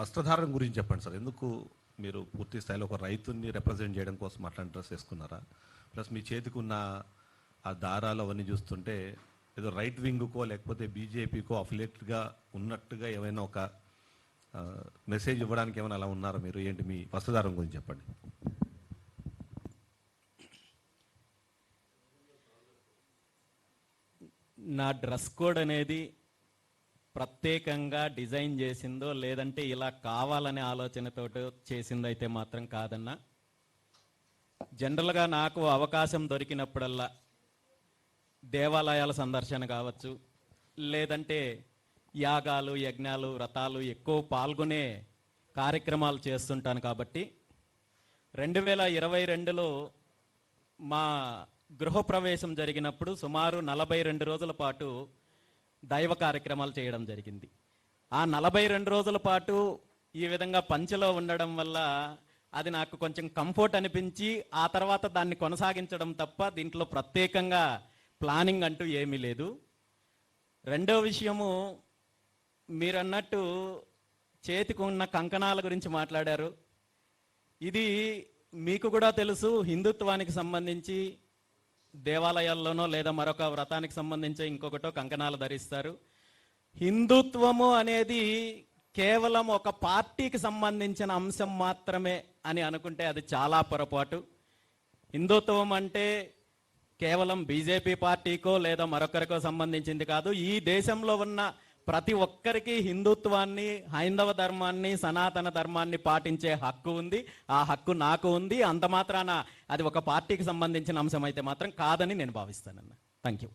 వస్త్రధారణ గురించి చెప్పండి సార్. ఎందుకు మీరు పూర్తి స్థాయిలో ఒక రైతుని రిప్రజెంట్ చేయడం కోసం అట్లాంటి డ్రెస్ వేసుకున్నారా? ప్లస్ మీ చేతికి ఉన్న ఆ దారాలు అవన్నీ చూస్తుంటే ఏదో రైట్ వింగ్కో లేకపోతే బీజేపీకో అఫిలియేటెడ్గా ఉన్నట్టుగా ఏమైనా ఒక మెసేజ్ ఇవ్వడానికి ఏమైనా అలా ఉన్నారా మీరు? ఏంటి మీ వస్త్రధారణ గురించి చెప్పండి. నా డ్రెస్ కోడ్ అనేది ప్రత్యేకంగా డిజైన్ చేసిందో లేదంటే ఇలా కావాలనే ఆలోచనతో చేసిందైతే మాత్రం కాదన్నా. జనరల్గా నాకు అవకాశం దొరికినప్పుడల్లా దేవాలయాల సందర్శన కావచ్చు, లేదంటే యాగాలు, యజ్ఞాలు, వ్రతాలు ఎక్కువ పాల్గొనే కార్యక్రమాలు చేస్తుంటాను. కాబట్టి 2022లో మా గృహప్రవేశం జరిగినప్పుడు సుమారు 42 రోజుల పాటు దైవ కార్యక్రమాలు చేయడం జరిగింది. ఆ 42 రోజుల పాటు ఈ విధంగా పంచెలో ఉండడం వల్ల అది నాకు కొంచెం కంఫర్ట్ అనిపించి ఆ తర్వాత దాన్ని కొనసాగించడం తప్ప దీంట్లో ప్రత్యేకంగా ప్లానింగ్ అంటూ ఏమీ లేదు. రెండో విషయము, మీరన్నట్టు చేతికి ఉన్న కంకణాల గురించి మాట్లాడారు. ఇది మీకు కూడా తెలుసు, హిందుత్వానికి సంబంధించి దేవాలయాల్లోనో లేదా మరొక వ్రతానికి సంబంధించి ఇంకొకటో కంకణాలు ధరిస్తారు. హిందుత్వము అనేది కేవలం ఒక పార్టీకి సంబంధించిన అంశం మాత్రమే అని అనుకుంటే అది చాలా పొరపాటు. హిందుత్వం అంటే కేవలం బీజేపీ పార్టీకో లేదా మరొకరికో సంబంధించింది కాదు. ఈ దేశంలో ఉన్న ప్రతి ఒక్కరికి హిందుత్వాన్ని, హైందవ ధర్మాన్ని, సనాతన ధర్మాన్ని పాటించే హక్కు ఉంది. ఆ హక్కు నాకు ఉంది. అంత మాత్రాన అది ఒక పార్టీకి సంబంధించిన అంశం అయితే మాత్రం కాదని నేను భావిస్తానన్న. Thank you.